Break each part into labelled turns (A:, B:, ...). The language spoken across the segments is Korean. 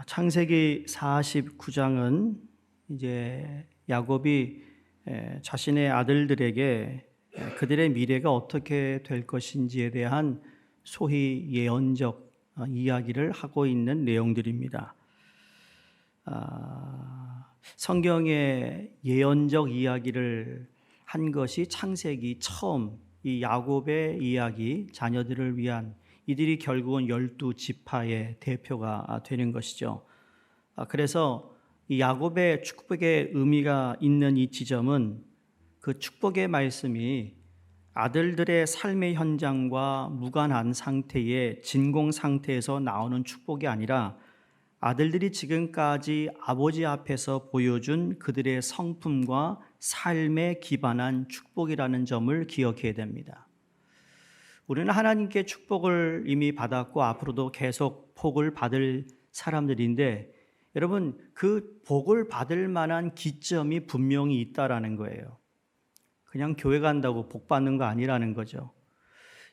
A: 창세기 49장은 이제 야곱이 자신의 아들들에게 그들의 미래가 어떻게 될 것인지에 대한 소위 예언적 이야기를 하고 있는 내용들입니다. 성경의 예언적 이야기를 한 것이 창세기 처음 이 야곱의 이야기, 자녀들을 위한 이들이 결국은 12지파의 대표가 되는 것이죠. 그래서 이 야곱의 축복의 의미가 있는 이 지점은 그 축복의 말씀이 아들들의 삶의 현장과 무관한 상태의 진공 상태에서 나오는 축복이 아니라 아들들이 지금까지 아버지 앞에서 보여준 그들의 성품과 삶에 기반한 축복이라는 점을 기억해야 됩니다. 우리는 하나님께 축복을 이미 받았고 앞으로도 계속 복을 받을 사람들인데 여러분, 그 복을 받을 만한 기점이 분명히 있다라는 거예요. 그냥 교회 간다고 복 받는 거 아니라는 거죠.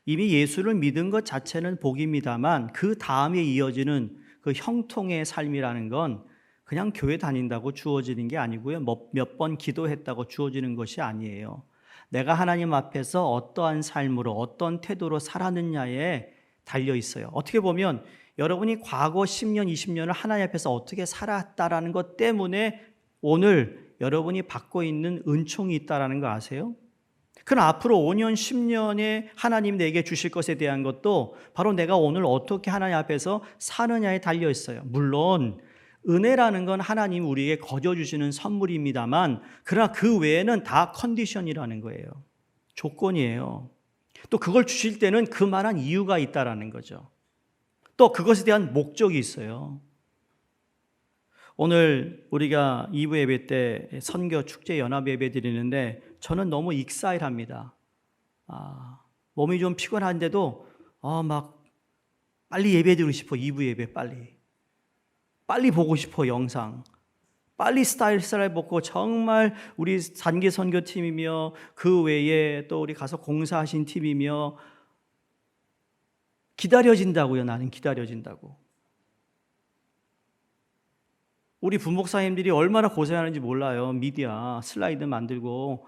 A: 이미 예수를 믿은 것 자체는 복입니다만 그 다음에 이어지는 그 형통의 삶이라는 건 그냥 교회 다닌다고 주어지는 게 아니고요. 몇 번 기도했다고 주어지는 것이 아니에요. 내가 하나님 앞에서 어떠한 삶으로 어떤 태도로 살았느냐에 달려 있어요. 어떻게 보면 여러분이 과거 10년, 20년을 하나님 앞에서 어떻게 살았다라는 것 때문에 오늘 여러분이 받고 있는 은총이 있다라는 거 아세요? 그럼 앞으로 5년, 10년에 하나님 내게 주실 것에 대한 것도 바로 내가 오늘 어떻게 하나님 앞에서 사느냐에 달려 있어요. 물론 은혜라는 건 하나님 우리에게 거저주시는 선물입니다만 그러나 그 외에는 다 컨디션이라는 거예요. 조건이에요. 또 그걸 주실 때는 그만한 이유가 있다라는 거죠. 또 그것에 대한 목적이 있어요. 오늘 우리가 2부 예배 때 선교 축제 연합 예배 드리는데 저는 너무 익사이합니다. 몸이 좀 피곤한데도 막 빨리 예배 드리고 싶어. 2부 예배 빨리 보고 싶어. 영상 빨리 스타일 먹고 정말 우리 단기 선교팀이며 그 외에 또 우리 가서 공사하신 팀이며 기다려진다고요. 나는 기다려진다고. 우리 부목사님들이 얼마나 고생하는지 몰라요. 미디어 슬라이드 만들고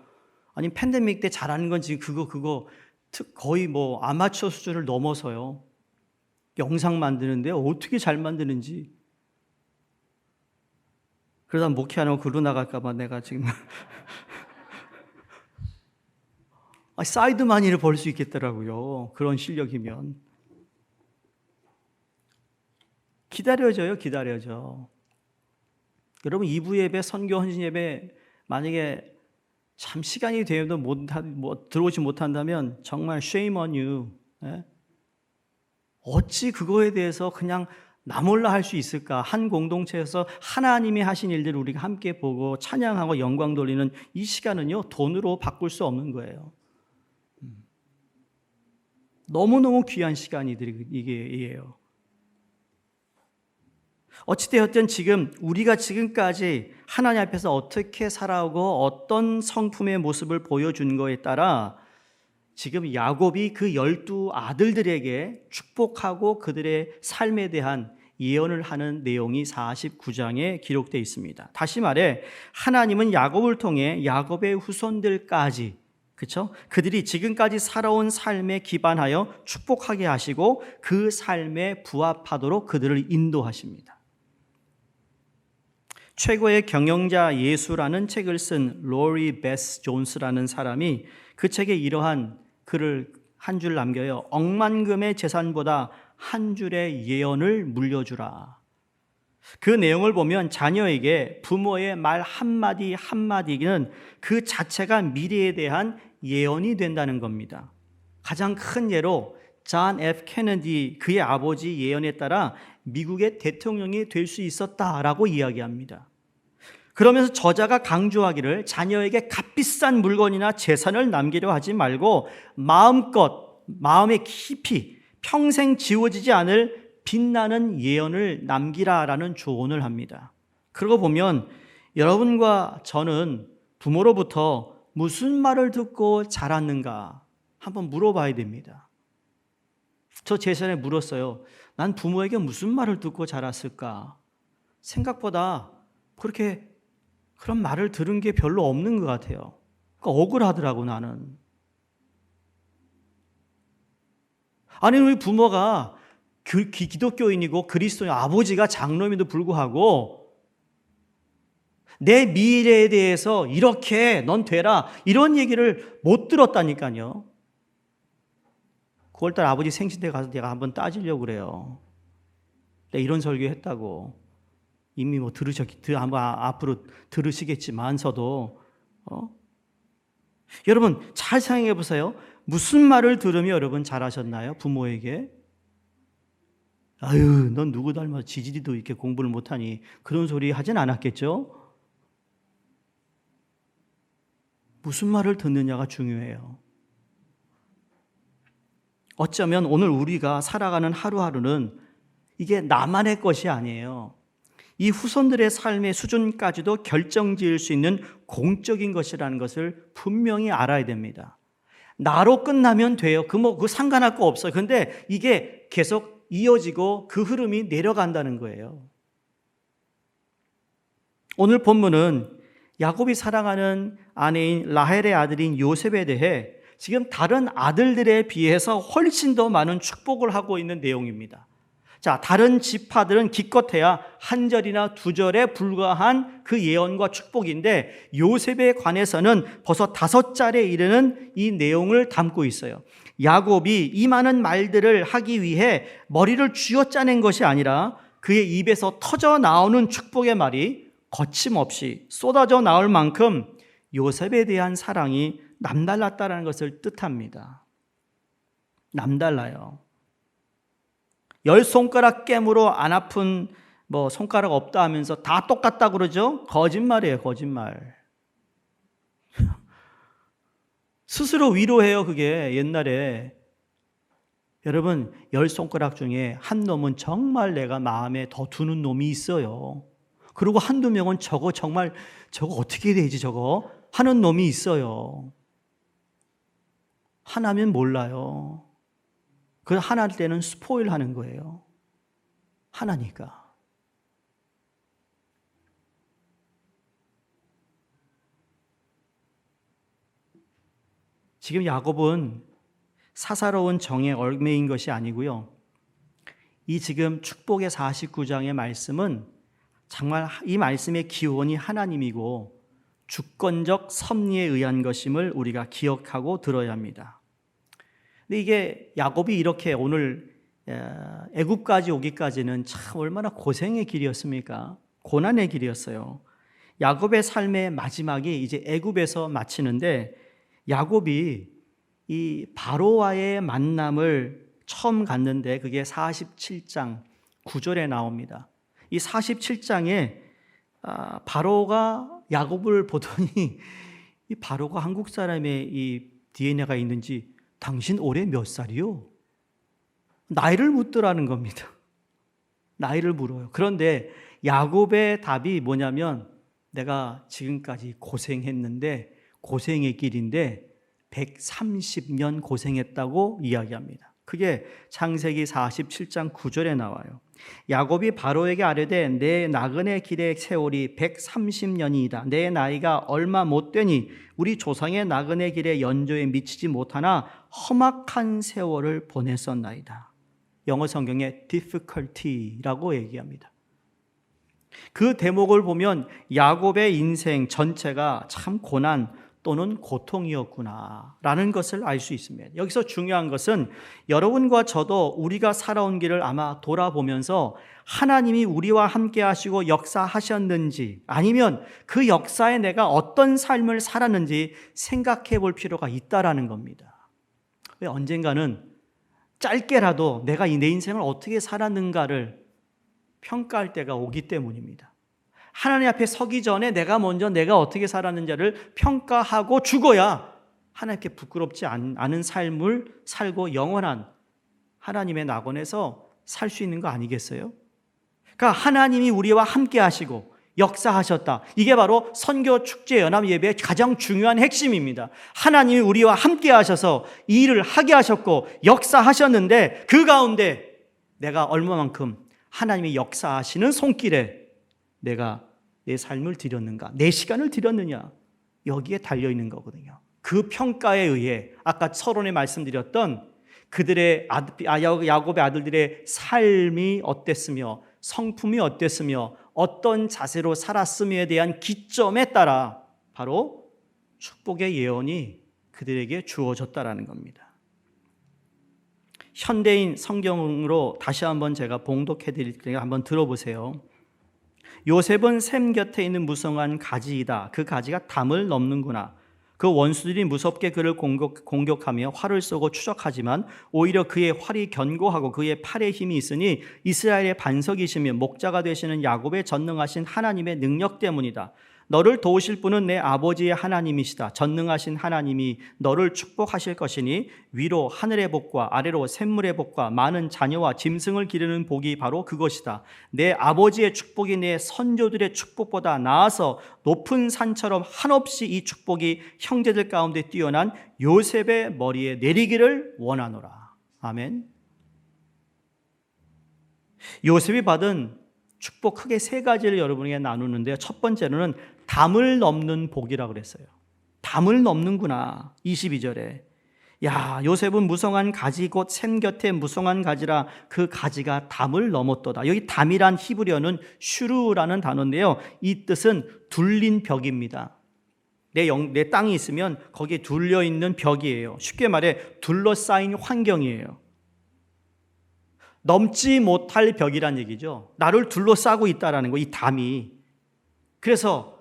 A: 아니 팬데믹 때 잘하는 건 지금 그거 거의 뭐 아마추어 수준을 넘어서요. 영상 만드는데 어떻게 잘 만드는지. 그러다 목회하는 거 글로 나갈까 봐 내가 지금 사이드 마니를 벌 수 있겠더라고요. 그런 실력이면. 기다려져. 여러분 2부 예배, 선교 헌신 예배 만약에 참 시간이 되어도 들어오지 못한다면 정말 shame on you. 어찌 그거에 대해서 그냥 나 몰라 할 수 있을까? 한 공동체에서 하나님이 하신 일들을 우리가 함께 보고 찬양하고 영광 돌리는 이 시간은요, 돈으로 바꿀 수 없는 거예요. 너무너무 귀한 시간이 이게예요. 어찌되었든 지금 우리가 지금까지 하나님 앞에서 어떻게 살아오고 어떤 성품의 모습을 보여준 거에 따라 지금 야곱이 그 12아들들에게 축복하고 그들의 삶에 대한 예언을 하는 내용이 49장에 기록되어 있습니다. 다시 말해 하나님은 야곱을 통해 야곱의 후손들까지 그렇죠? 그들이 지금까지 살아온 삶에 기반하여 축복하게 하시고 그 삶에 부합하도록 그들을 인도하십니다. 최고의 경영자 예수라는 책을 쓴 로리 베스 존스라는 사람이 그 책에 이러한 글을 한 줄 남겨요. 억만금의 재산보다 한 줄의 예언을 물려주라. 그 내용을 보면 자녀에게 부모의 말 한마디 한마디는 그 자체가 미래에 대한 예언이 된다는 겁니다. 가장 큰 예로 존 F. 케네디 그의 아버지 예언에 따라 미국의 대통령이 될 수 있었다라고 이야기합니다. 그러면서 저자가 강조하기를 자녀에게 값비싼 물건이나 재산을 남기려 하지 말고 마음껏 마음에 깊이 평생 지워지지 않을 빛나는 예언을 남기라라는 조언을 합니다. 그러고 보면 여러분과 저는 부모로부터 무슨 말을 듣고 자랐는가 한번 물어봐야 됩니다. 저 제 전에 물었어요. 난 부모에게 무슨 말을 듣고 자랐을까? 생각보다 그렇게 그런 말을 들은 게 별로 없는 것 같아요. 그러니까 억울하더라고 나는. 아니 우리 부모가 기독교인이고 그리스도인 아버지가 장로임에도 불구하고 내 미래에 대해서 이렇게 넌 되라 이런 얘기를 못 들었다니까요. 9월달 아버지 생신때 가서 내가 한번 따지려고 그래요. 내가 이런 설교했다고. 이미 뭐 아마 앞으로 들으시겠지만서도 여러분 잘 생각해 보세요. 무슨 말을 들으며 여러분 잘하셨나요? 부모에게? 아유, 넌 누구 닮아 지지리도 이렇게 공부를 못하니 그런 소리 하진 않았겠죠? 무슨 말을 듣느냐가 중요해요. 어쩌면 오늘 우리가 살아가는 하루하루는 이게 나만의 것이 아니에요. 이 후손들의 삶의 수준까지도 결정지을 수 있는 공적인 것이라는 것을 분명히 알아야 됩니다. 나로 끝나면 돼요. 그 상관할 거 없어요. 근데 이게 계속 이어지고 그 흐름이 내려간다는 거예요. 오늘 본문은 야곱이 사랑하는 아내인 라헬의 아들인 요셉에 대해 지금 다른 아들들에 비해서 훨씬 더 많은 축복을 하고 있는 내용입니다. 자, 다른 지파들은 기껏해야 한 절이나 두 절에 불과한 그 예언과 축복인데 요셉에 관해서는 벌써 5절에 이르는 이 내용을 담고 있어요. 야곱이 이 많은 말들을 하기 위해 머리를 쥐어짜낸 것이 아니라 그의 입에서 터져 나오는 축복의 말이 거침없이 쏟아져 나올 만큼 요셉에 대한 사랑이 남달랐다는 것을 뜻합니다. 남달라요. 10손가락 깨물어 안 아픈 손가락 없다 하면서 다 똑같다 그러죠? 거짓말이에요, 거짓말. 스스로 위로해요, 그게 옛날에. 여러분, 10손가락 중에 한 놈은 정말 내가 마음에 더 두는 놈이 있어요. 그리고 한두 명은 저거 어떻게 되지 저거 하는 놈이 있어요. 하나면 몰라요. 그 하나일 때는 스포일 하는 거예요. 하나니까. 지금 야곱은 사사로운 정에 얽매인 것이 아니고요. 이 지금 축복의 49장의 말씀은 정말 이 말씀의 기원이 하나님이고 주권적 섭리에 의한 것임을 우리가 기억하고 들어야 합니다. 근데 이게 야곱이 이렇게 오늘 애굽까지 오기까지는 참 얼마나 고생의 길이었습니까? 고난의 길이었어요. 야곱의 삶의 마지막이 이제 애굽에서 마치는데 야곱이 이 바로와의 만남을 처음 갔는데 그게 47장 9절에 나옵니다. 이 47장에 바로가 야곱을 보더니 이 바로가 한국 사람의 이 DNA가 있는지 당신 올해 몇 살이요? 나이를 묻더라는 겁니다. 나이를 물어요. 그런데 야곱의 답이 뭐냐면 내가 지금까지 고생했는데 고생의 길인데 130년 고생했다고 이야기합니다. 그게 창세기 47장 9절에 나와요. 야곱이 바로에게 아뢰되 내 나그네 길의 세월이 130년이다. 내 나이가 얼마 못 되니 우리 조상의 나그네 길의 연조에 미치지 못하나 험악한 세월을 보냈었나이다. 영어 성경에 difficulty라고 얘기합니다. 그 대목을 보면 야곱의 인생 전체가 참 고난 또는 고통이었구나라는 것을 알 수 있습니다. 여기서 중요한 것은 여러분과 저도 우리가 살아온 길을 아마 돌아보면서 하나님이 우리와 함께 하시고 역사하셨는지 아니면 그 역사에 내가 어떤 삶을 살았는지 생각해 볼 필요가 있다라는 겁니다. 왜 언젠가는 짧게라도 내가 내 인생을 어떻게 살았는가를 평가할 때가 오기 때문입니다. 하나님 앞에 서기 전에 내가 어떻게 살았는지를 평가하고 죽어야 하나님께 부끄럽지 않은 삶을 살고 영원한 하나님의 낙원에서 살 수 있는 거 아니겠어요? 그러니까 하나님이 우리와 함께 하시고 역사하셨다. 이게 바로 선교 축제 연합 예배의 가장 중요한 핵심입니다. 하나님이 우리와 함께 하셔서 이 일을 하게 하셨고 역사하셨는데 그 가운데 내가 얼마만큼 하나님이 역사하시는 손길에 내가 내 삶을 드렸는가? 내 시간을 드렸느냐? 여기에 달려있는 거거든요. 그 평가에 의해 아까 서론에 말씀드렸던 그들의 야곱의 아들들의 삶이 어땠으며 성품이 어땠으며 어떤 자세로 살았음에 대한 기점에 따라 바로 축복의 예언이 그들에게 주어졌다라는 겁니다. 현대인 성경으로 다시 한번 제가 봉독해 드릴 테니까 한번 들어보세요. 요셉은 샘 곁에 있는 무성한 가지이다. 그 가지가 담을 넘는구나. 그 원수들이 무섭게 그를 공격하며 활을 쏘고 추적하지만 오히려 그의 활이 견고하고 그의 팔에 힘이 있으니 이스라엘의 반석이시며 목자가 되시는 야곱의 전능하신 하나님의 능력 때문이다. 너를 도우실 분은 내 아버지의 하나님이시다. 전능하신 하나님이 너를 축복하실 것이니 위로 하늘의 복과 아래로 샘물의 복과 많은 자녀와 짐승을 기르는 복이 바로 그것이다. 내 아버지의 축복이 내 선조들의 축복보다 나아서 높은 산처럼 한없이 이 축복이 형제들 가운데 뛰어난 요셉의 머리에 내리기를 원하노라. 아멘. 요셉이 받은 축복 크게 세 가지를 여러분에게 나누는데요. 첫 번째로는 담을 넘는 복이라고 그랬어요. 담을 넘는구나. 22절에. 야, 요셉은 무성한 가지 곧 샘 곁에 무성한 가지라 그 가지가 담을 넘었도다. 여기 담이란 히브리어는 슈루라는 단어인데요. 이 뜻은 둘린 벽입니다. 내 땅이 있으면 거기에 둘려 있는 벽이에요. 쉽게 말해 둘러싸인 환경이에요. 넘지 못할 벽이란 얘기죠. 나를 둘러싸고 있다라는 거, 이 담이. 그래서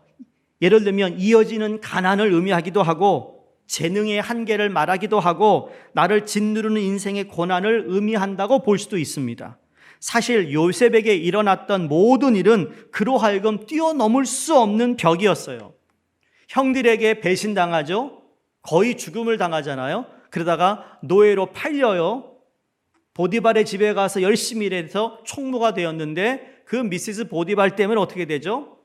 A: 예를 들면 이어지는 가난을 의미하기도 하고 재능의 한계를 말하기도 하고 나를 짓누르는 인생의 고난을 의미한다고 볼 수도 있습니다. 사실 요셉에게 일어났던 모든 일은 그로 하여금 뛰어넘을 수 없는 벽이었어요. 형들에게 배신당하죠. 거의 죽음을 당하잖아요. 그러다가 노예로 팔려요. 보디발의 집에 가서 열심히 일해서 총무가 되었는데 그 미시스 보디발 때문에 어떻게 되죠?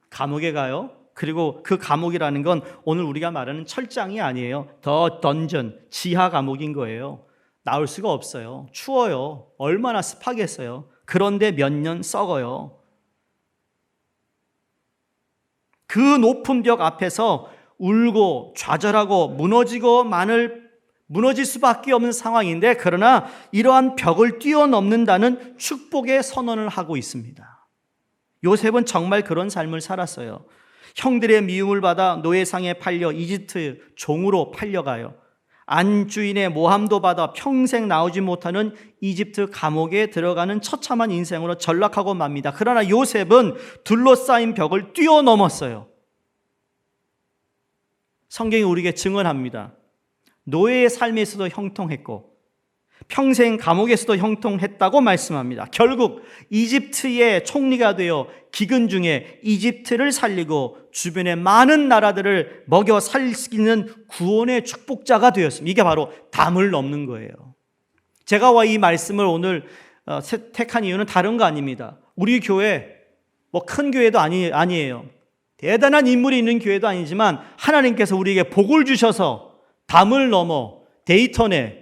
A: 감옥에 가요. 그리고 그 감옥이라는 건 오늘 우리가 말하는 철장이 아니에요. 더 던전, 지하 감옥인 거예요. 나올 수가 없어요. 추워요. 얼마나 습하겠어요. 그런데 몇 년 썩어요. 그 높은 벽 앞에서 울고 좌절하고 무너질 수밖에 없는 상황인데 그러나 이러한 벽을 뛰어넘는다는 축복의 선언을 하고 있습니다. 요셉은 정말 그런 삶을 살았어요. 형들의 미움을 받아 노예상에 팔려 이집트 종으로 팔려가요. 안주인의 모함도 받아 평생 나오지 못하는 이집트 감옥에 들어가는 처참한 인생으로 전락하고 맙니다. 그러나 요셉은 둘러싸인 벽을 뛰어넘었어요. 성경이 우리에게 증언합니다. 노예의 삶에서도 형통했고 평생 감옥에서도 형통했다고 말씀합니다. 결국 이집트의 총리가 되어 기근 중에 이집트를 살리고 주변의 많은 나라들을 먹여 살리는 구원의 축복자가 되었습니다. 이게 바로 담을 넘는 거예요. 제가 이 말씀을 오늘 택한 이유는 다른 거 아닙니다. 우리 교회 큰 교회도 아니에요. 대단한 인물이 있는 교회도 아니지만 하나님께서 우리에게 복을 주셔서 담을 넘어 데이턴에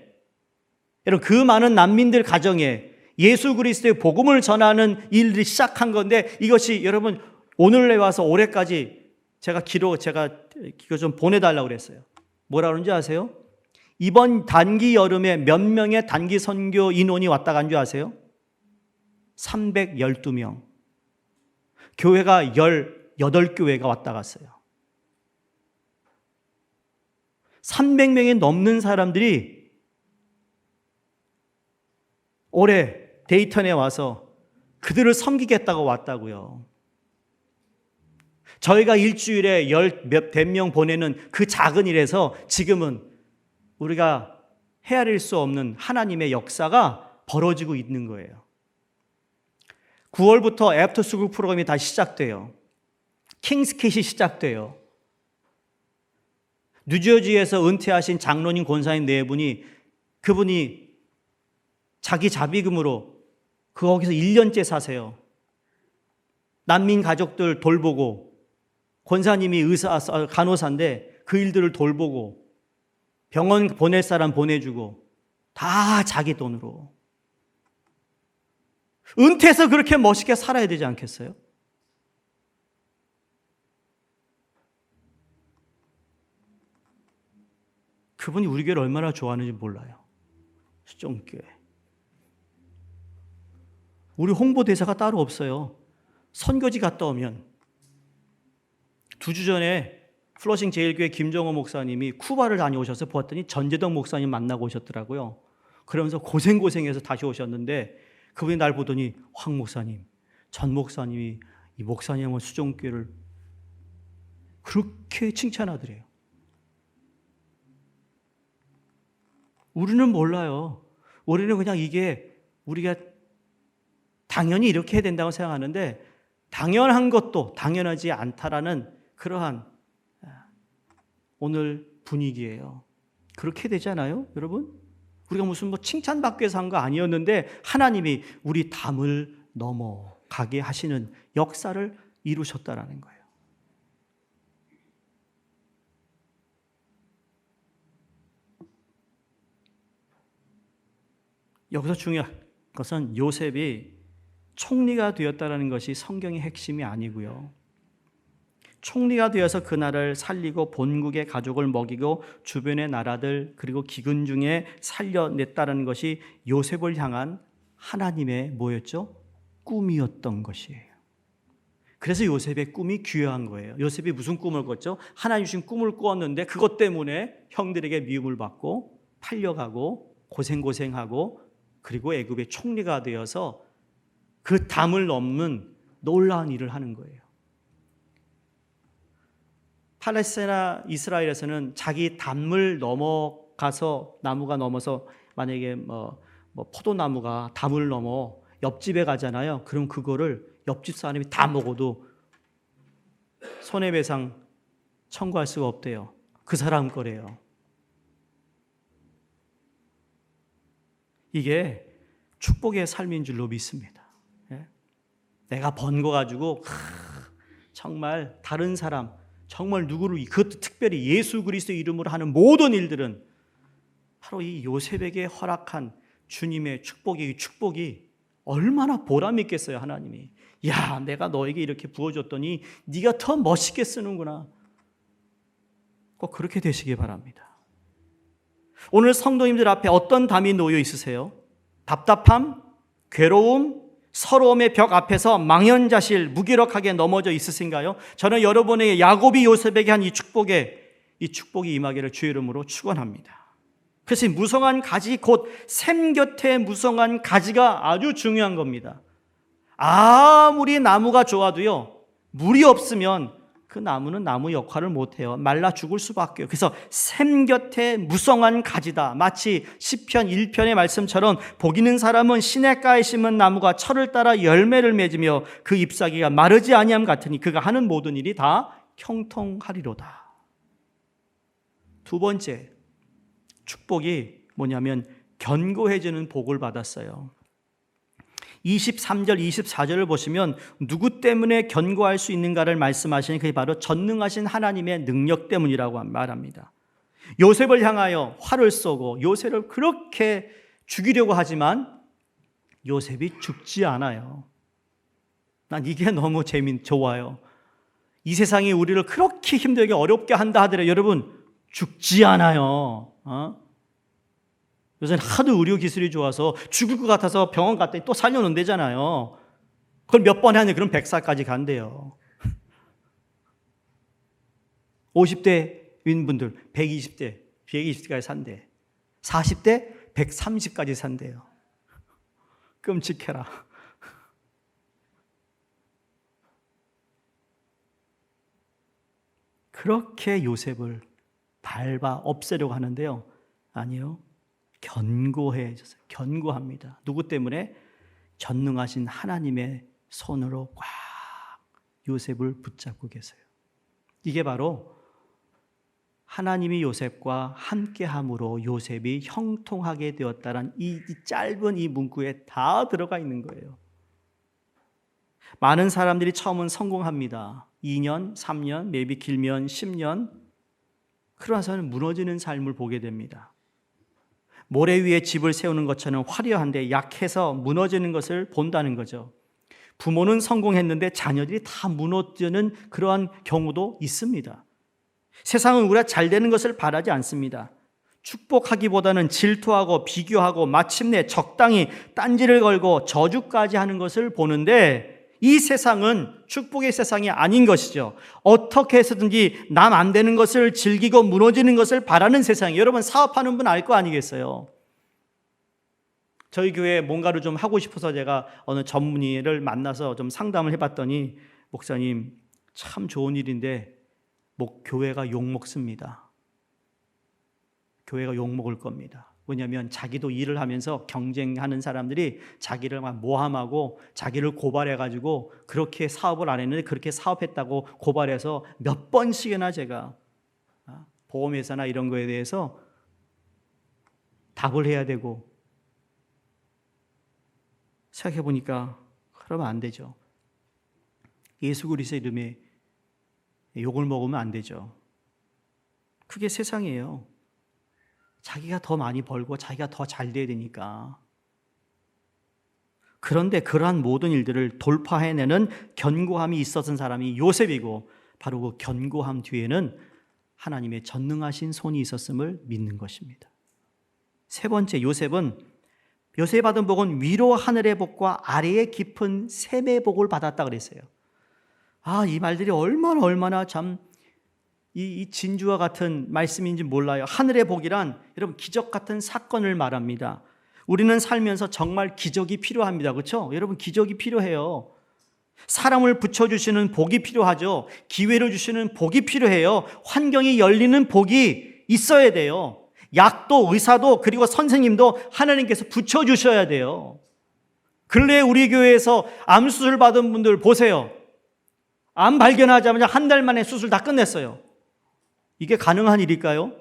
A: 여러분 그 많은 난민들 가정에 예수 그리스도의 복음을 전하는 일을 시작한 건데 이것이 여러분 오늘에 와서 올해까지 제가 이거 좀 보내달라고 그랬어요. 뭐라 그런지 아세요? 이번 단기 여름에 몇 명의 단기 선교 인원이 왔다 간 줄 아세요? 312명. 교회가 18교회가 왔다 갔어요. 300명이 넘는 사람들이 올해 데이턴에 와서 그들을 섬기겠다고 왔다고요. 저희가 일주일에 몇백 명 보내는 그 작은 일에서 지금은 우리가 헤아릴 수 없는 하나님의 역사가 벌어지고 있는 거예요. 9월부터 애프터스쿨 프로그램이 다시 시작돼요. 킹스킷이 시작돼요. 뉴저지에서 은퇴하신 장로님 권사님 4분이 그분이 자기 자비금으로 거기서 1년째 사세요. 난민 가족들 돌보고 권사님이 간호사인데 그 일들을 돌보고 병원 보낼 사람 보내주고 다 자기 돈으로. 은퇴해서 그렇게 멋있게 살아야 되지 않겠어요? 그분이 우리 교회를 얼마나 좋아하는지 몰라요. 수종교회. 우리 홍보대사가 따로 없어요. 선교지 갔다 오면 2주 전에 플러싱 제일교회 김정호 목사님이 쿠바를 다녀오셔서 보았더니 전재덕 목사님 만나고 오셨더라고요. 그러면서 고생해서 다시 오셨는데 그분이 날 보더니 황 목사님, 전 목사님이 이 목사님은 수종교회를 그렇게 칭찬하더래요. 우리는 몰라요. 우리는 그냥 이게 우리가 당연히 이렇게 해야 된다고 생각하는데 당연한 것도 당연하지 않다라는 그러한 오늘 분위기예요. 그렇게 되잖아요, 여러분? 우리가 무슨 칭찬받기 위해서 한 거 아니었는데 하나님이 우리 담을 넘어가게 하시는 역사를 이루셨다라는 거예요. 여기서 중요한 것은 요셉이 총리가 되었다는 것이 성경의 핵심이 아니고요. 총리가 되어서 그 나라를 살리고 본국의 가족을 먹이고 주변의 나라들 그리고 기근 중에 살려냈다는 것이 요셉을 향한 하나님의 뭐였죠? 꿈이었던 것이에요. 그래서 요셉의 꿈이 귀한 거예요. 요셉이 무슨 꿈을 꿨죠? 하나님 주신 꿈을 꾸었는데 그것 때문에 형들에게 미움을 받고 팔려가고 고생하고 그리고 애굽의 총리가 되어서 그 담을 넘는 놀라운 일을 하는 거예요. 팔레스티나 이스라엘에서는 자기 담을 넘어가서 나무가 넘어서 만약에 포도나무가 담을 넘어 옆집에 가잖아요. 그럼 그거를 옆집 사람이 다 먹어도 손해배상 청구할 수가 없대요. 그 사람 거래요. 이게 축복의 삶인 줄로 믿습니다. 내가 번 거 가지고 정말 다른 사람 정말 누구를 그것도 특별히 예수 그리스도의 이름으로 하는 모든 일들은 바로 이 요셉에게 허락한 주님의 축복이 얼마나 보람 있겠어요. 하나님이 야 내가 너에게 이렇게 부어줬더니 네가 더 멋있게 쓰는구나. 꼭 그렇게 되시기 바랍니다. 오늘 성도님들 앞에 어떤 담이 놓여 있으세요? 답답함, 괴로움, 서러움의 벽 앞에서 망연자실, 무기력하게 넘어져 있으신가요? 저는 여러분에게 야곱이 요셉에게 한 이 축복이 임하기를 주의 이름으로 축원합니다. 그래서 이 무성한 가지 곧 샘 곁에 무성한 가지가 아주 중요한 겁니다. 아무리 나무가 좋아도요, 물이 없으면 그 나무는 나무 역할을 못해요. 말라 죽을 수밖에요. 그래서 샘 곁에 무성한 가지다. 마치 시편 1편의 말씀처럼 복 있는 사람은 시냇가에 심은 나무가 철을 따라 열매를 맺으며 그 잎사귀가 마르지 아니함 같으니 그가 하는 모든 일이 다 형통하리로다. 두 번째 축복이 뭐냐면 견고해지는 복을 받았어요. 23절, 24절을 보시면 누구 때문에 견고할 수 있는가를 말씀하시니 그게 바로 전능하신 하나님의 능력 때문이라고 말합니다. 요셉을 향하여 활을 쏘고 요셉을 그렇게 죽이려고 하지만 요셉이 죽지 않아요. 난 이게 너무 좋아요. 이 세상이 우리를 그렇게 힘들게 어렵게 한다 하더라도 여러분 죽지 않아요. 요새는 하도 의료 기술이 좋아서 죽을 것 같아서 병원 갔더니 또 살려놓는다잖아요. 그걸 몇 번 하냐? 그럼 100살까지 간대요. 50대인 분들 120대까지 산대. 40대 130까지 산대요. 끔찍해라. 그렇게 요셉을 밟아 없애려고 하는데요. 아니요. 견고해졌어요. 견고합니다. 누구 때문에? 전능하신 하나님의 손으로 꽉 요셉을 붙잡고 계세요. 이게 바로 하나님이 요셉과 함께함으로 요셉이 형통하게 되었다는 이 짧은 이 문구에 다 들어가 있는 거예요. 많은 사람들이 처음은 성공합니다. 2년, 3년, maybe 길면 10년. 그러나서는 무너지는 삶을 보게 됩니다. 모래 위에 집을 세우는 것처럼 화려한데 약해서 무너지는 것을 본다는 거죠. 부모는 성공했는데 자녀들이 다 무너지는 그러한 경우도 있습니다. 세상은 우리가 잘 되는 것을 바라지 않습니다. 축복하기보다는 질투하고 비교하고 마침내 적당히 딴지를 걸고 저주까지 하는 것을 보는데, 이 세상은 축복의 세상이 아닌 것이죠. 어떻게 해서든지 남 안 되는 것을 즐기고 무너지는 것을 바라는 세상이에요. 여러분, 사업하는 분 알 거 아니겠어요? 저희 교회에 뭔가를 좀 하고 싶어서 제가 어느 전문의를 만나서 좀 상담을 해봤더니, 목사님, 참 좋은 일인데 교회가 욕먹습니다. 교회가 욕먹을 겁니다. 왜냐하면 자기도 일을 하면서 경쟁하는 사람들이 자기를 막 모함하고 자기를 고발해가지고 그렇게 사업을 안 했는데 그렇게 사업했다고 고발해서 몇 번씩이나 제가 보험회사나 이런 거에 대해서 답을 해야 되고, 생각해보니까 그러면 안 되죠. 예수 그리스도의 이름에 욕을 먹으면 안 되죠. 그게 세상이에요. 자기가 더 많이 벌고 자기가 더 잘 돼야 되니까. 그런데 그러한 모든 일들을 돌파해내는 견고함이 있었던 사람이 요셉이고, 바로 그 견고함 뒤에는 하나님의 전능하신 손이 있었음을 믿는 것입니다. 세 번째, 요셉이 받은 복은 위로 하늘의 복과 아래의 깊은 샘의 복을 받았다 그랬어요. 이 말들이 얼마나 참 이 진주와 같은 말씀인지 몰라요. 하늘의 복이란 여러분 기적 같은 사건을 말합니다. 우리는 살면서 정말 기적이 필요합니다. 그렇죠? 여러분, 기적이 필요해요. 사람을 붙여주시는 복이 필요하죠. 기회를 주시는 복이 필요해요. 환경이 열리는 복이 있어야 돼요. 약도 의사도 그리고 선생님도 하나님께서 붙여주셔야 돼요. 근래에 우리 교회에서 암 수술 받은 분들 보세요. 암 발견하자마자 한 달 만에 수술 다 끝냈어요. 이게 가능한 일일까요?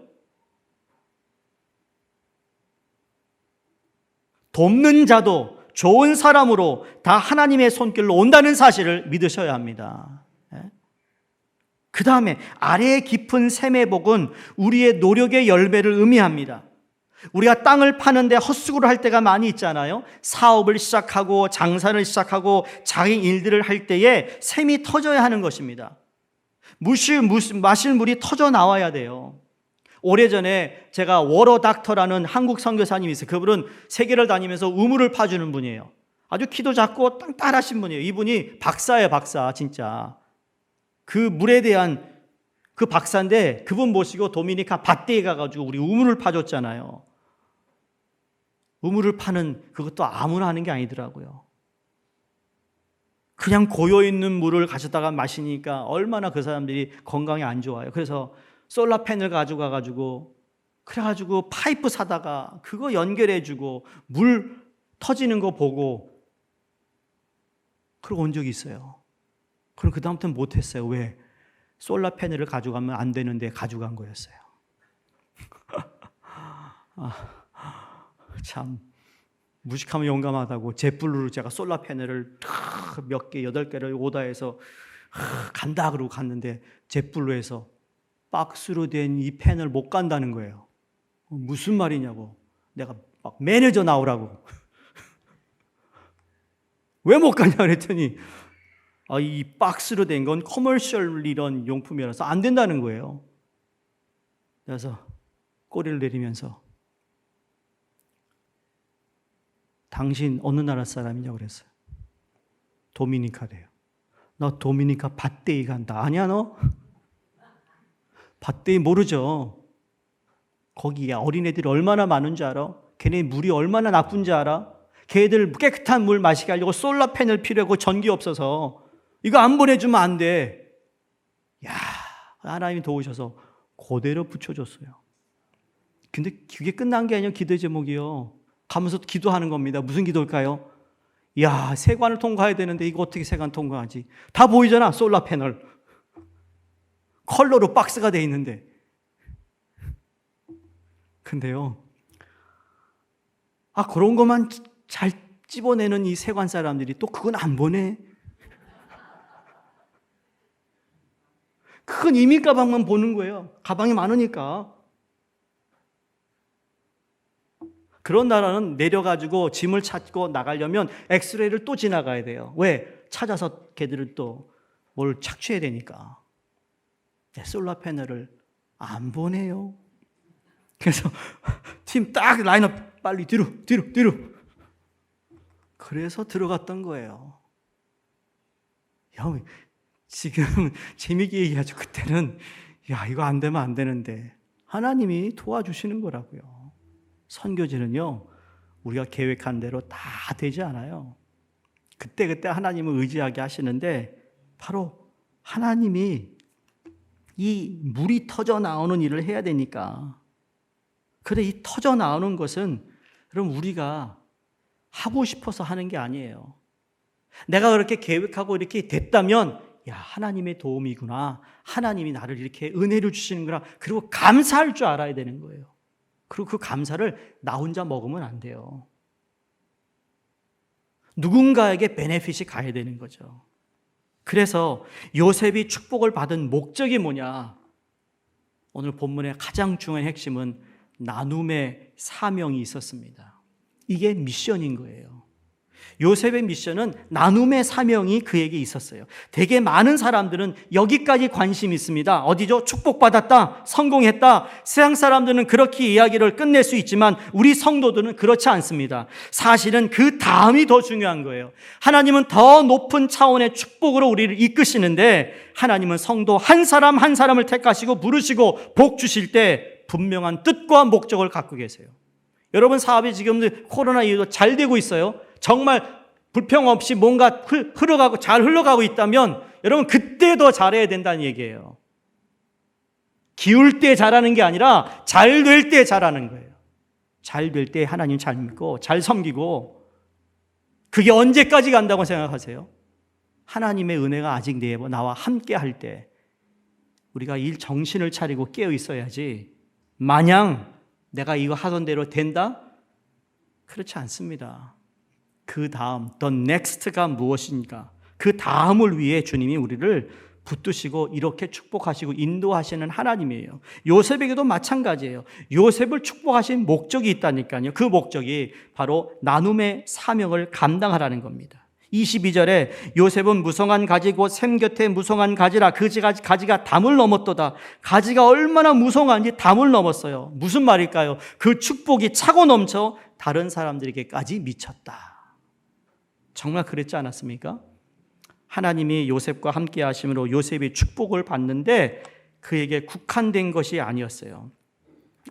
A: 돕는 자도 좋은 사람으로 다 하나님의 손길로 온다는 사실을 믿으셔야 합니다. 그 다음에 아래의 깊은 샘의 복은 우리의 노력의 열매를 의미합니다. 우리가 땅을 파는데 헛수고를 할 때가 많이 있잖아요. 사업을 시작하고 장사를 시작하고 자기 일들을 할 때에 샘이 터져야 하는 것입니다. 마실 물이 터져 나와야 돼요. 오래전에 제가 워러 닥터라는 한국 선교사님이 있어요. 그분은 세계를 다니면서 우물을 파주는 분이에요. 아주 키도 작고 땅땅하신 분이에요. 이분이 박사예요, 박사. 진짜 그 물에 대한 그 박사인데, 그분 모시고 도미니카 밭대에 가가지고 우리 우물을 파줬잖아요. 우물을 파는 그것도 아무나 하는 게 아니더라고요. 그냥 고여있는 물을 가져다가 마시니까 얼마나 그 사람들이 건강에 안 좋아요. 그래서 솔라팬을 가져가가지고 그래가지고 파이프 사다가 그거 연결해주고 물 터지는 거 보고 그러고 온 적이 있어요. 그럼 그 다음부터는 못했어요. 왜? 솔라패널을 가져가면 안 되는데 가져간 거였어요. 참 무식하면 용감하다고 잿불로 제가 솔라패널을 몇 개, 8개를 오다해서 간다 그러고 갔는데 잿불로 해서 박스로 된 이 펜을 못 간다는 거예요. 무슨 말이냐고. 내가 막 매니저 나오라고. 왜 못 가냐 그랬더니 이 박스로 된 건 커머셜 이런 용품이라서 안 된다는 거예요. 그래서 꼬리를 내리면서 당신 어느 나라 사람이냐고 그랬어요. 도미니카래요. 너 도미니카 밭대이 간다. 아니야 너? 밭대이 모르죠. 거기에 어린애들이 얼마나 많은 줄 알아? 걔네 물이 얼마나 나쁜지 알아? 걔들 깨끗한 물 마시게 하려고 솔라팬을 필요하고 전기 없어서 이거 안 보내주면 안 돼. 야, 하나님이 도우셔서 그대로 붙여줬어요. 근데 그게 끝난 게 아니에요. 기도 제목이요. 가면서 기도하는 겁니다. 무슨 기도일까요? 야, 세관을 통과해야 되는데 이거 어떻게 세관 통과하지? 다 보이잖아. 솔라 패널. 컬러로 박스가 돼 있는데. 근데요. 그런 것만 잘 집어내는 이 세관 사람들이 또 그건 안 보내. 큰 이민 가방만 보는 거예요. 가방이 많으니까. 그런 나라는 내려가지고 짐을 찾고 나가려면 엑스레이를 또 지나가야 돼요. 왜? 찾아서 걔들을 또 뭘 착취해야 되니까. 솔라 패널을 안 보내요. 그래서 팀 딱 라인업 빨리 뒤로. 그래서 들어갔던 거예요. 형, 지금 재미있게 얘기하죠. 그때는 야, 이거 안 되면 안 되는데 하나님이 도와주시는 거라고요. 선교지는요, 우리가 계획한 대로 다 되지 않아요. 그때 하나님을 의지하게 하시는데 바로 하나님이 이 물이 터져 나오는 일을 해야 되니까. 그런데 이 터져 나오는 것은 그럼 우리가 하고 싶어서 하는 게 아니에요. 내가 그렇게 계획하고 이렇게 됐다면 야, 하나님의 도움이구나. 하나님이 나를 이렇게 은혜를 주시는구나. 그리고 감사할 줄 알아야 되는 거예요. 그리고 그 감사를 나 혼자 먹으면 안 돼요. 누군가에게 베네핏이 가야 되는 거죠. 그래서 요셉이 축복을 받은 목적이 뭐냐? 오늘 본문의 가장 중요한 핵심은 나눔의 사명이 있었습니다. 이게 미션인 거예요. 요셉의 미션은 나눔의 사명이 그에게 있었어요. 되게 많은 사람들은 여기까지 관심이 있습니다. 어디죠? 축복받았다, 성공했다. 세상 사람들은 그렇게 이야기를 끝낼 수 있지만 우리 성도들은 그렇지 않습니다. 사실은 그 다음이 더 중요한 거예요. 하나님은 더 높은 차원의 축복으로 우리를 이끄시는데 하나님은 성도 한 사람 한 사람을 택하시고 부르시고 복 주실 때 분명한 뜻과 목적을 갖고 계세요. 여러분 사업이 지금 코로나 이후로 잘 되고 있어요. 정말 불평 없이 뭔가 흘러가고 잘 흘러가고 있다면 여러분 그때 더 잘해야 된다는 얘기예요. 기울 때 잘하는 게 아니라 잘 될 때 잘하는 거예요. 잘 될 때 하나님 잘 믿고 잘 섬기고. 그게 언제까지 간다고 생각하세요? 하나님의 은혜가 아직 나와 함께 할 때 우리가 일 정신을 차리고 깨어 있어야지. 마냥 내가 이거 하던 대로 된다? 그렇지 않습니다. 그 다음, the next가 무엇인가? 그 다음을 위해 주님이 우리를 붙드시고 이렇게 축복하시고 인도하시는 하나님이에요. 요셉에게도 마찬가지예요. 요셉을 축복하신 목적이 있다니까요. 그 목적이 바로 나눔의 사명을 감당하라는 겁니다. 22절에 요셉은 무성한 가지 곧 샘 곁에 무성한 가지라 그 가지가 담을 넘었도다. 가지가 얼마나 무성한지 담을 넘었어요. 무슨 말일까요? 그 축복이 차고 넘쳐 다른 사람들에게까지 미쳤다. 정말 그랬지 않았습니까? 하나님이 요셉과 함께 하심으로 요셉이 축복을 받는데 그에게 국한된 것이 아니었어요.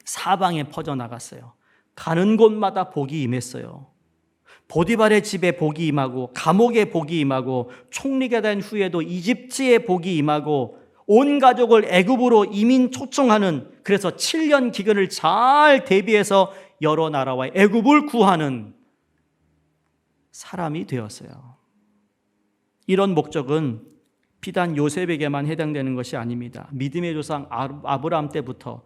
A: 사방에 퍼져나갔어요. 가는 곳마다 복이 임했어요. 보디발의 집에 복이 임하고 감옥에 복이 임하고 총리가 된 후에도 이집트에 복이 임하고 온 가족을 애굽으로 이민 초청하는, 그래서 7년 기근을 잘 대비해서 여러 나라와 애굽을 구하는 사람이 되었어요. 이런 목적은 비단 요셉에게만 해당되는 것이 아닙니다. 믿음의 조상 아브라함 때부터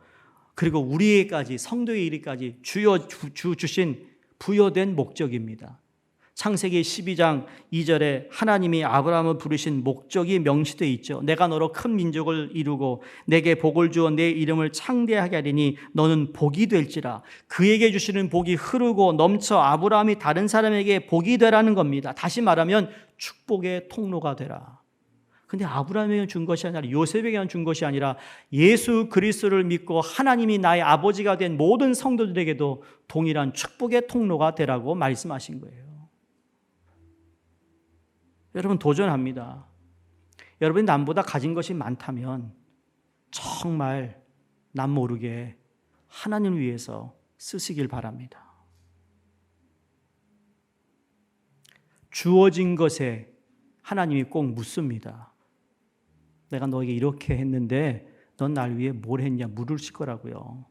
A: 그리고 우리에게까지, 성도에 이르기까지 주 주신 부여된 목적입니다. 창세기 12장 2절에 하나님이 아브라함을 부르신 목적이 명시되어 있죠. 내가 너로 큰 민족을 이루고 내게 복을 주어 내 이름을 창대하게 하리니 너는 복이 될지라. 그에게 주시는 복이 흐르고 넘쳐 아브라함이 다른 사람에게 복이 되라는 겁니다. 다시 말하면 축복의 통로가 되라. 근데 아브라함에게 준 것이 아니라, 요셉에게 준 것이 아니라 예수 그리스도를 믿고 하나님이 나의 아버지가 된 모든 성도들에게도 동일한 축복의 통로가 되라고 말씀하신 거예요. 여러분 도전합니다. 여러분이 남보다 가진 것이 많다면 정말 남 모르게 하나님을 위해서 쓰시길 바랍니다. 주어진 것에 하나님이 꼭 묻습니다. 내가 너에게 이렇게 했는데 넌 날 위해 뭘 했냐 물으실 거라고요.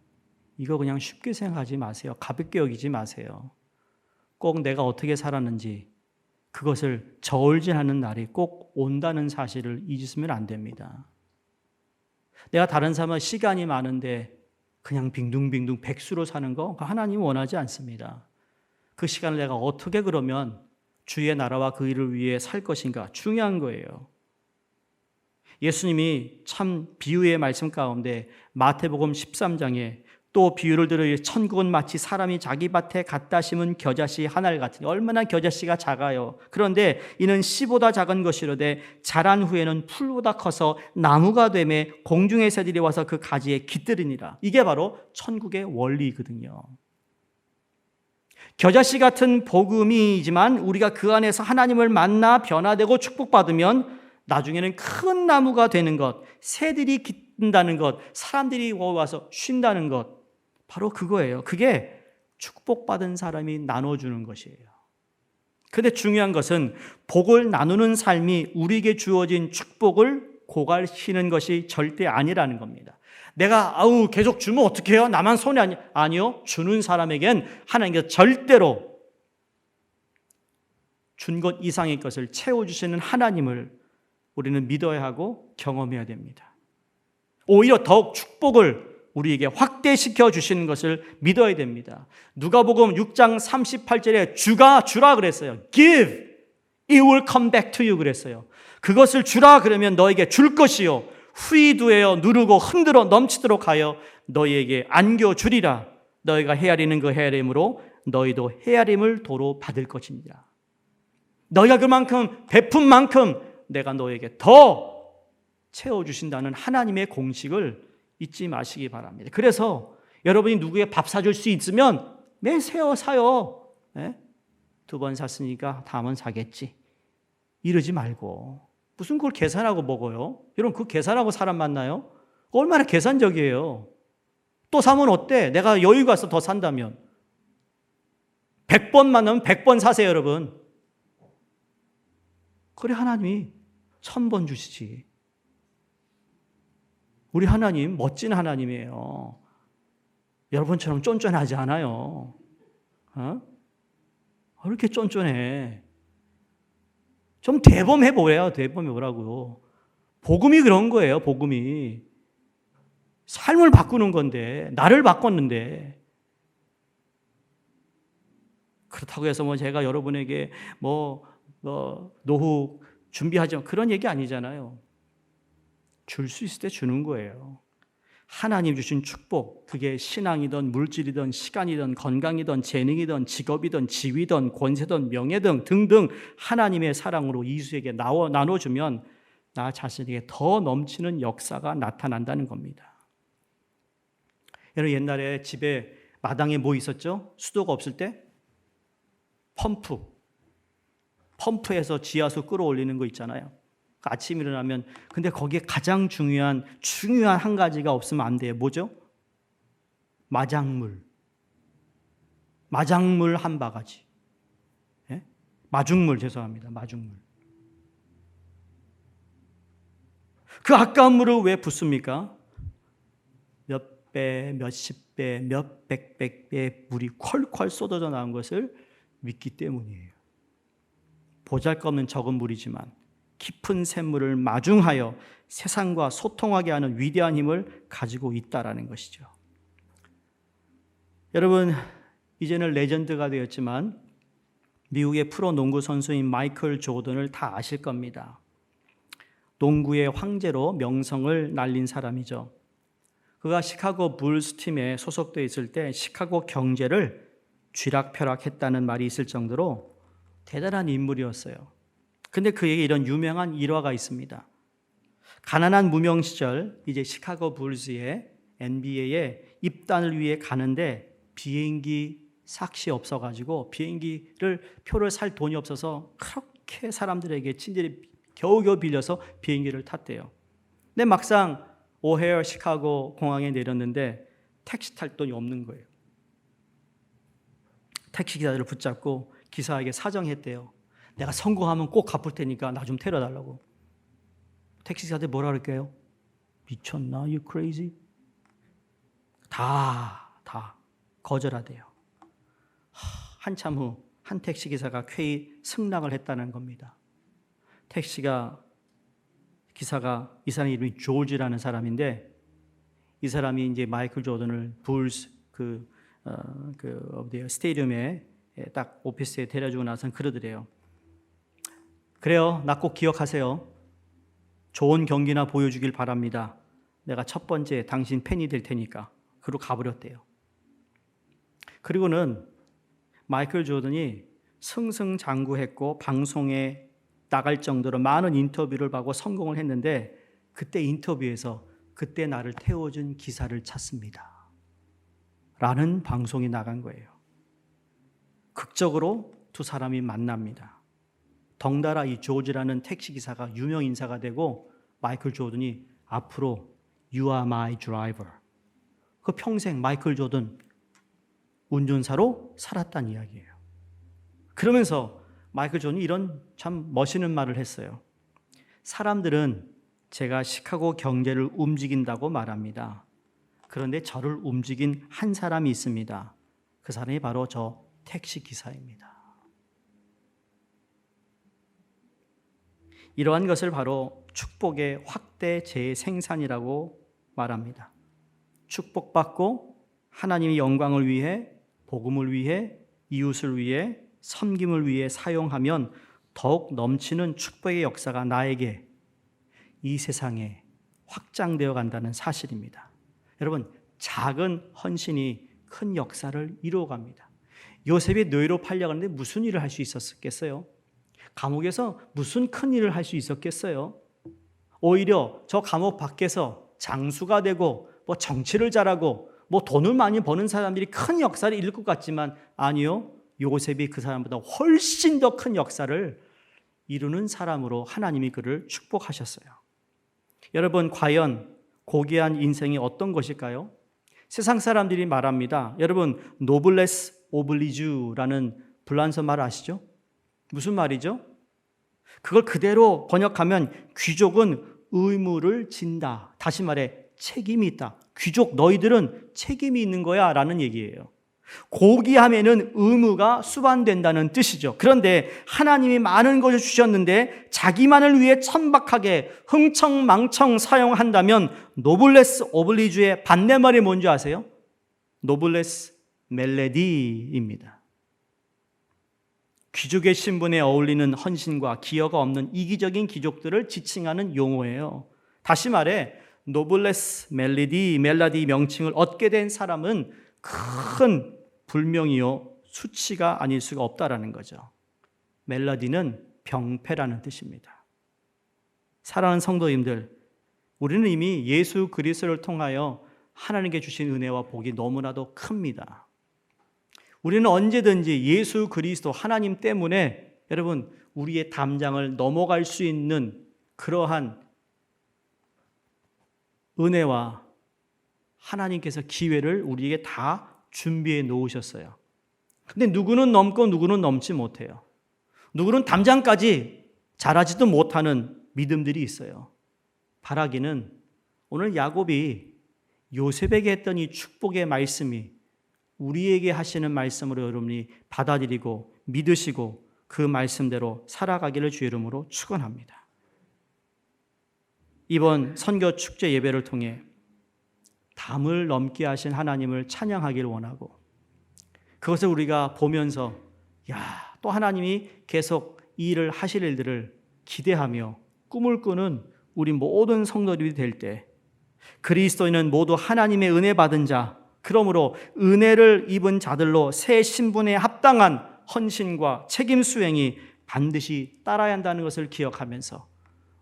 A: 이거 그냥 쉽게 생각하지 마세요. 가볍게 여기지 마세요. 꼭 내가 어떻게 살았는지 그것을 저울질하는 날이 꼭 온다는 사실을 잊으시면 안 됩니다. 내가 다른 사람은 시간이 많은데 그냥 빙둥빙둥 백수로 사는 거 하나님은 원하지 않습니다. 그 시간을 내가 어떻게 그러면 주의 나라와 그 일을 위해 살 것인가 중요한 거예요. 예수님이 참 비유의 말씀 가운데 마태복음 13장에 또 비유를 들어 천국은 마치 사람이 자기 밭에 갖다 심은 겨자씨 하나를 같으니, 얼마나 겨자씨가 작아요. 그런데 이는 씨보다 작은 것이로되 자란 후에는 풀보다 커서 나무가 되매 공중의 새들이 와서 그 가지에 깃들으니라. 이게 바로 천국의 원리거든요. 겨자씨 같은 복음이지만 우리가 그 안에서 하나님을 만나 변화되고 축복받으면 나중에는 큰 나무가 되는 것, 새들이 깃든다는 것, 사람들이 와서 쉰다는 것, 바로 그거예요. 그게 축복받은 사람이 나눠주는 것이에요. 그런데 중요한 것은 복을 나누는 삶이 우리에게 주어진 축복을 고갈시키는 것이 절대 아니라는 겁니다. 내가 계속 주면 어떡해요? 나만 손해 아니요. 주는 사람에겐 하나님께서 절대로 준 것 이상의 것을 채워주시는 하나님을 우리는 믿어야 하고 경험해야 됩니다. 오히려 더욱 축복을 우리에게 확대시켜 주시는 것을 믿어야 됩니다. 누가복음 6장 38절에 주라 그랬어요. Give, it will come back to you 그랬어요. 그것을 주라 그러면 너에게 줄 것이요 후히 두어 누르고 흔들어 넘치도록 하여 너희에게 안겨주리라. 너희가 헤아리는 그 헤아림으로 너희도 헤아림을 도로 받을 것입니다. 너희가 그만큼 베푼 만큼 내가 너에게 더 채워주신다는 하나님의 공식을 잊지 마시기 바랍니다. 그래서 여러분이 누구에게 밥 사줄 수 있으면 매세요 사요. 2번 샀으니까 다음은 사겠지. 이러지 말고 무슨 그걸 계산하고 먹어요? 여러분 그 계산하고 사람 만나요? 얼마나 계산적이에요. 또 사면 어때? 내가 여유가 있어 더 산다면 100번 만나면 100번 사세요 여러분. 그래 하나님이 1000번 주시지. 우리 하나님 멋진 하나님이에요. 여러분처럼 쫀쫀하지 않아요. 왜 이렇게 쫀쫀해? 좀 대범해보래요. 대범해보라고요. 복음이 그런 거예요. 복음이. 삶을 바꾸는 건데 나를 바꿨는데 그렇다고 해서 제가 여러분에게 노후 준비하죠. 그런 얘기 아니잖아요. 줄 수 있을 때 주는 거예요. 하나님 주신 축복, 그게 신앙이든 물질이든 시간이든 건강이든 재능이든 직업이든 지위든 권세든 명예든 등등 하나님의 사랑으로 이수에게 나눠주면 나 자신에게 더 넘치는 역사가 나타난다는 겁니다. 여러분 옛날에 집에 마당에 뭐 있었죠? 수도가 없을 때 펌프에서 지하수 끌어올리는 거 있잖아요. 아침 일어나면 근데 거기에 가장 중요한 한 가지가 없으면 안 돼요. 뭐죠? 마장물 한 바가지. 마중물 죄송합니다. 마중물. 그 아까운 물을 왜 붓습니까? 몇 배, 몇십 배, 몇 백백 배 물이 콸콸 쏟아져 나온 것을 믿기 때문이에요. 보잘것없는 적은 물이지만 깊은 샘물을 마중하여 세상과 소통하게 하는 위대한 힘을 가지고 있다라는 것이죠. 여러분 이제는 레전드가 되었지만 미국의 프로 농구 선수인 마이클 조던을 다 아실 겁니다. 농구의 황제로 명성을 날린 사람이죠. 그가 시카고 불스 팀에 소속되어 있을 때 시카고 경제를 쥐락펴락했다는 말이 있을 정도로 대단한 인물이었어요. 근데 그에게 이런 유명한 일화가 있습니다. 가난한 무명 시절 이제 시카고 불스의 NBA에 입단을 위해 가는데 비행기 삭시 없어가지고 표를 살 돈이 없어서 그렇게 사람들에게 친절히 겨우겨우 빌려서 비행기를 탔대요. 근데 막상 오헤어 시카고 공항에 내렸는데 택시 탈 돈이 없는 거예요. 택시 기사들을 붙잡고 기사에게 사정했대요. 내가 성공하면 꼭 갚을 테니까 나 좀 태워달라고. 택시 기사들 뭐라 그럴까요? 미쳤나? You crazy? 다 거절하대요. 한참 후 한 택시 기사가 쾌히 승낙을 했다는 겁니다. 기사가 이 사람 이름이 조지라는 사람인데 이 사람이 이제 마이클 조던을 불스 스테디움에 딱 오피스에 데려주고 나서는 그러더래요. 그래요. 나 꼭 기억하세요. 좋은 경기나 보여주길 바랍니다. 내가 첫 번째 당신 팬이 될 테니까. 그리고 가버렸대요. 그리고는 마이클 조던이 승승장구했고 방송에 나갈 정도로 많은 인터뷰를 하고 성공을 했는데 그때 인터뷰에서 그때 나를 태워준 기사를 찾습니다. 라는 방송이 나간 거예요. 극적으로 두 사람이 만납니다. 덩달아 이 조지라는 택시기사가 유명 인사가 되고 마이클 조던이 앞으로 You are my driver. 그 평생 마이클 조던 운전사로 살았다는 이야기예요. 그러면서 마이클 조던이 이런 참 멋있는 말을 했어요. 사람들은 제가 시카고 경제를 움직인다고 말합니다. 그런데 저를 움직인 한 사람이 있습니다. 그 사람이 바로 저 택시기사입니다. 이러한 것을 바로 축복의 확대 재생산이라고 말합니다. 축복받고 하나님의 영광을 위해, 복음을 위해, 이웃을 위해, 섬김을 위해 사용하면 더욱 넘치는 축복의 역사가 나에게 이 세상에 확장되어 간다는 사실입니다. 여러분, 작은 헌신이 큰 역사를 이루어갑니다. 요셉이 노예로 팔려가는데 무슨 일을 할 수 있었겠어요? 감옥에서 무슨 큰 일을 할 수 있었겠어요? 오히려 저 감옥 밖에서 장수가 되고 뭐 정치를 잘하고 뭐 돈을 많이 버는 사람들이 큰 역사를 이룰 것 같지만 아니요. 요셉이 그 사람보다 훨씬 더 큰 역사를 이루는 사람으로 하나님이 그를 축복하셨어요. 여러분, 과연 고귀한 인생이 어떤 것일까요? 세상 사람들이 말합니다. 여러분, 노블레스 오블리주라는 불란서 말 아시죠? 무슨 말이죠? 그걸 그대로 번역하면 귀족은 의무를 진다. 다시 말해 책임이 있다. 귀족 너희들은 책임이 있는 거야 라는 얘기예요. 고귀함에는 의무가 수반된다는 뜻이죠. 그런데 하나님이 많은 것을 주셨는데 자기만을 위해 천박하게 흥청망청 사용한다면 노블레스 오블리주의 반대말이 뭔지 아세요? 노블레스 멜레디입니다. 귀족의 신분에 어울리는 헌신과 기여가 없는 이기적인 귀족들을 지칭하는 용어예요. 다시 말해 노블레스 멜레디 명칭을 얻게 된 사람은 큰 불명이요 수치가 아닐 수가 없다라는 거죠. 멜로디는 병폐라는 뜻입니다. 사랑하는 성도님들, 우리는 이미 예수 그리스도를 통하여 하나님께 주신 은혜와 복이 너무나도 큽니다. 우리는 언제든지 예수 그리스도 하나님 때문에 여러분 우리의 담장을 넘어갈 수 있는 그러한 은혜와 하나님께서 기회를 우리에게 다 준비해 놓으셨어요. 근데 누구는 넘고 누구는 넘지 못해요. 누구는 담장까지 잘하지도 못하는 믿음들이 있어요. 바라기는 오늘 야곱이 요셉에게 했던 이 축복의 말씀이 우리에게 하시는 말씀으로 여러분이 받아들이고 믿으시고 그 말씀대로 살아가기를 주의 이름으로 축원합니다. 이번 선교 축제 예배를 통해 담을 넘게 하신 하나님을 찬양하기를 원하고 그것을 우리가 보면서 또 하나님이 계속 이 일을 하실 일들을 기대하며 꿈을 꾸는 우리 모든 성도들이 될 때 그리스도인은 모두 하나님의 은혜 받은 자, 그러므로 은혜를 입은 자들로 새 신분에 합당한 헌신과 책임 수행이 반드시 따라야 한다는 것을 기억하면서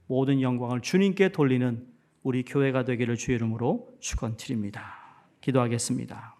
A: 모든 영광을 주님께 돌리는 우리 교회가 되기를 주의 이름으로 축원드립니다. 기도하겠습니다.